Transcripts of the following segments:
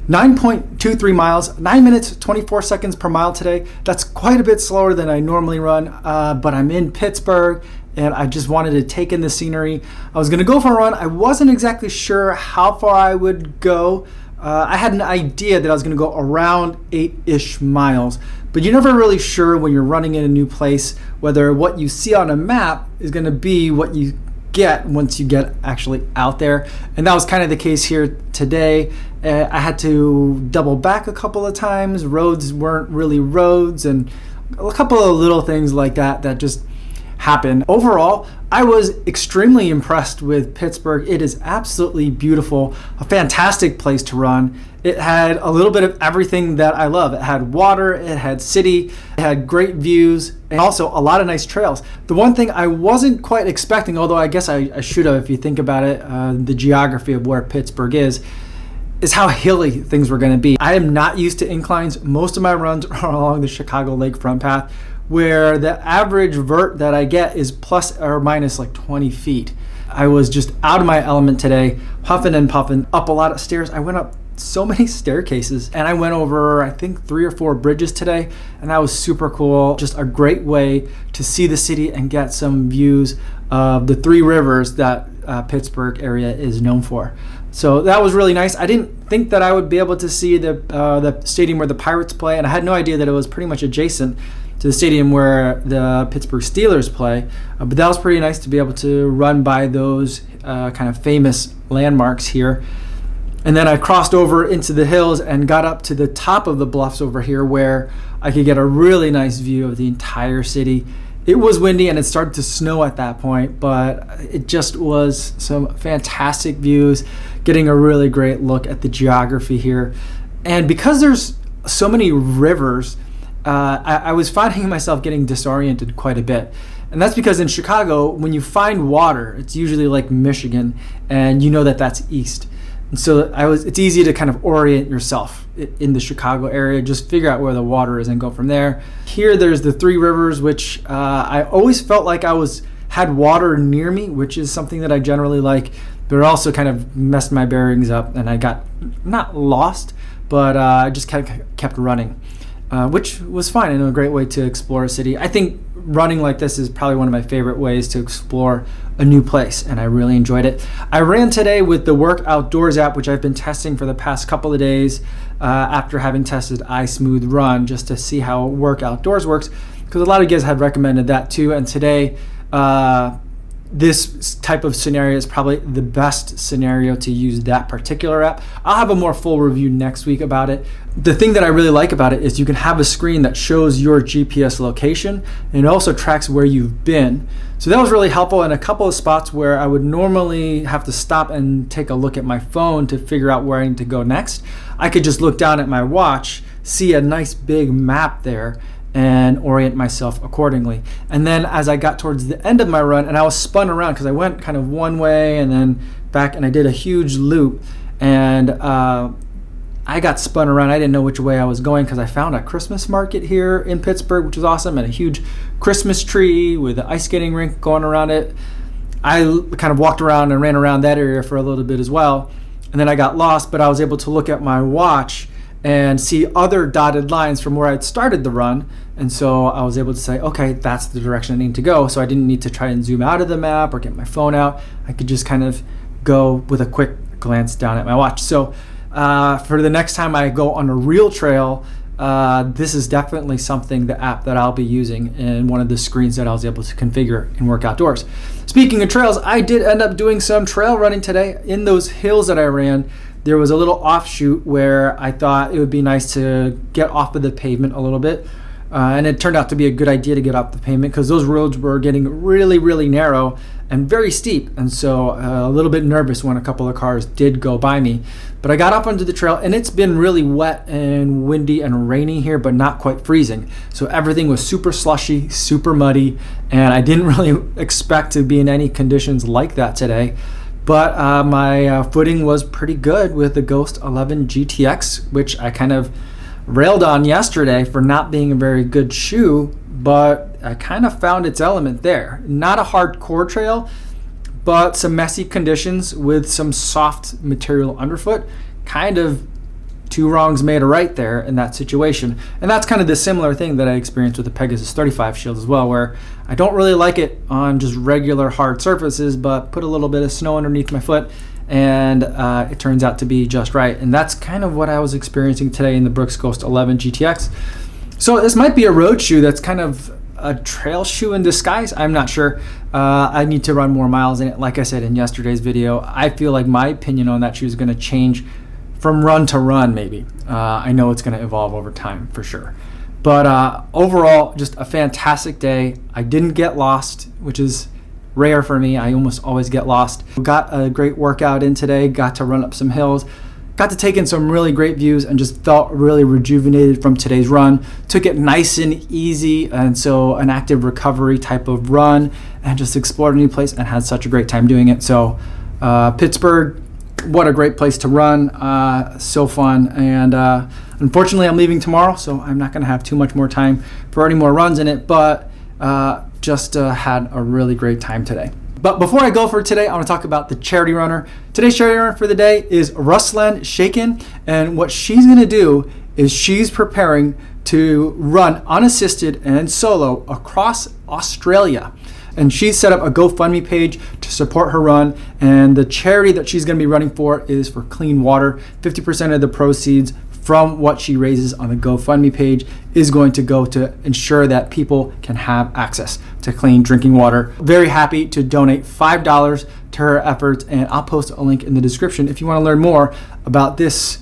9.23 miles, 9 minutes, 24 seconds per mile today. That's quite a bit slower than I normally run, but I'm in Pittsburgh and I just wanted to take in the scenery. I was gonna go for a run. I wasn't exactly sure how far I would go. I had an idea that I was gonna go around 8-ish miles, but you're never really sure when you're running in a new place whether what you see on a map is gonna be what you get once you get actually out there. And that was kind of the case here today. I had to double back a couple of times. Roads weren't really roads, and a couple of little things like that just happened. Overall, I was extremely impressed with Pittsburgh. It is absolutely beautiful, a fantastic place to run. It had a little bit of everything that I love. It had water, it had city, it had great views, and also a lot of nice trails. The one thing I wasn't quite expecting, although I guess I should have if you think about it, the geography of where Pittsburgh is how hilly things were going to be. I am not used to inclines. Most of my runs are along the Chicago lakefront path, where the average vert that I get is plus or minus like 20 feet. I was just out of my element today, huffing and puffing up a lot of stairs. I went up so many staircases, and I went over I think 3 or 4 bridges today, and that was super cool. Just a great way to see the city and get some views of the 3 rivers that Pittsburgh area is known for. So that was really nice. I didn't think that I would be able to see the stadium where the Pirates play, and I had no idea that it was pretty much adjacent to the stadium where the Pittsburgh Steelers play. But that was pretty nice to be able to run by those kind of famous landmarks here. And then I crossed over into the hills and got up to the top of the bluffs over here where I could get a really nice view of the entire city. It was windy and it started to snow at that point, but it just was some fantastic views, getting a really great look at the geography here. And because there's so many rivers, I was finding myself getting disoriented quite a bit. And that's because in Chicago, when you find water, it's usually like Michigan, and you know that that's east. And so it's easy to kind of orient yourself in the Chicago area, just figure out where the water is and go from there. Here, there's the 3 rivers, which I always felt like I had water near me, which is something that I generally like, but it also kind of messed my bearings up, and I got not lost, but I just kept running, which was fine and a great way to explore a city. I think running like this is probably one of my favorite ways to explore a new place, and I really enjoyed it. I ran today with the Work Outdoors app, which I've been testing for the past couple of days after having tested iSmooth Run, just to see how Work Outdoors works, because a lot of you guys had recommended that too. And today, this type of scenario is probably the best scenario to use that particular app. I'll have a more full review next week about it. The thing that I really like about it is you can have a screen that shows your GPS location, and it also tracks where you've been. So that was really helpful in a couple of spots where I would normally have to stop and take a look at my phone to figure out where I need to go next. I could just look down at my watch, see a nice big map there, and orient myself accordingly. And then as I got towards the end of my run, and I was spun around because I went kind of one way and then back, and I did a huge loop, and I got spun around. I didn't know which way I was going because I found a Christmas market here in Pittsburgh, which was awesome, and a huge Christmas tree with an ice skating rink going around it. I kind of walked around and ran around that area for a little bit as well, and then I got lost, but I was able to look at my watch and see other dotted lines from where I'd started the run. And so I was able to say, okay, that's the direction I need to go. So I didn't need to try and zoom out of the map or get my phone out. I could just kind of go with a quick glance down at my watch. So for the next time I go on a real trail, this is definitely the app that I'll be using in one of the screens that I was able to configure in Work Outdoors. Speaking of trails, I did end up doing some trail running today. In those hills that I ran, there was a little offshoot where I thought it would be nice to get off of the pavement a little bit. And it turned out to be a good idea to get off the pavement because those roads were getting really, really narrow and very steep. And so a little bit nervous when a couple of cars did go by me. But I got up onto the trail, and it's been really wet and windy and rainy here, but not quite freezing. So everything was super slushy, super muddy, and I didn't really expect to be in any conditions like that today. But my footing was pretty good with the Ghost 11 GTX, which I kind of railed on yesterday for not being a very good shoe, but I kind of found its element there. Not a hardcore trail, but some messy conditions with some soft material underfoot kind of two wrongs made a right there in that situation. And that's kind of the similar thing that I experienced with the Pegasus 35 shield as well, where I don't really like it on just regular hard surfaces, but put a little bit of snow underneath my foot and it turns out to be just right. And that's kind of what I was experiencing today in the Brooks Ghost 11 GTX. So this might be a road shoe that's kind of a trail shoe in disguise. I'm not sure. I need to run more miles in it. Like I said in yesterday's video, I feel like my opinion on that shoe is going to change from run to run maybe. I know it's going to evolve over time for sure. But overall, just a fantastic day. I didn't get lost, which is rare for me. I almost always get lost. Got a great workout in today, got to run up some hills, got to take in some really great views, and just felt really rejuvenated from today's run. Took it nice and easy, and so an active recovery type of run, and just explored a new place and had such a great time doing it. So Pittsburgh, what a great place to run. So fun. And unfortunately I'm leaving tomorrow, so I'm not going to have too much more time for any more runs in it, but just had a really great time today. But before I go for today, I want to talk about the charity runner. Today's charity runner for the day is Ruslan Shakin, and what she's going to do is she's preparing to run unassisted and solo across Australia. And she's set up a GoFundMe page to support her run, and the charity that she's going to be running for is for clean water. 50% of the proceeds from what she raises on the GoFundMe page is going to go to ensure that people can have access to clean drinking water. Very happy to donate $5 to her efforts, and I'll post a link in the description if you want to learn more about this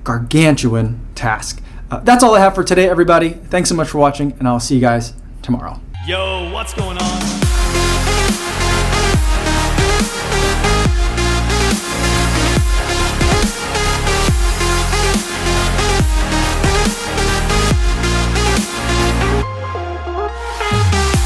gargantuan task. That's all I have for today, everybody. Thanks so much for watching, and I'll see you guys tomorrow. Yo, what's going on?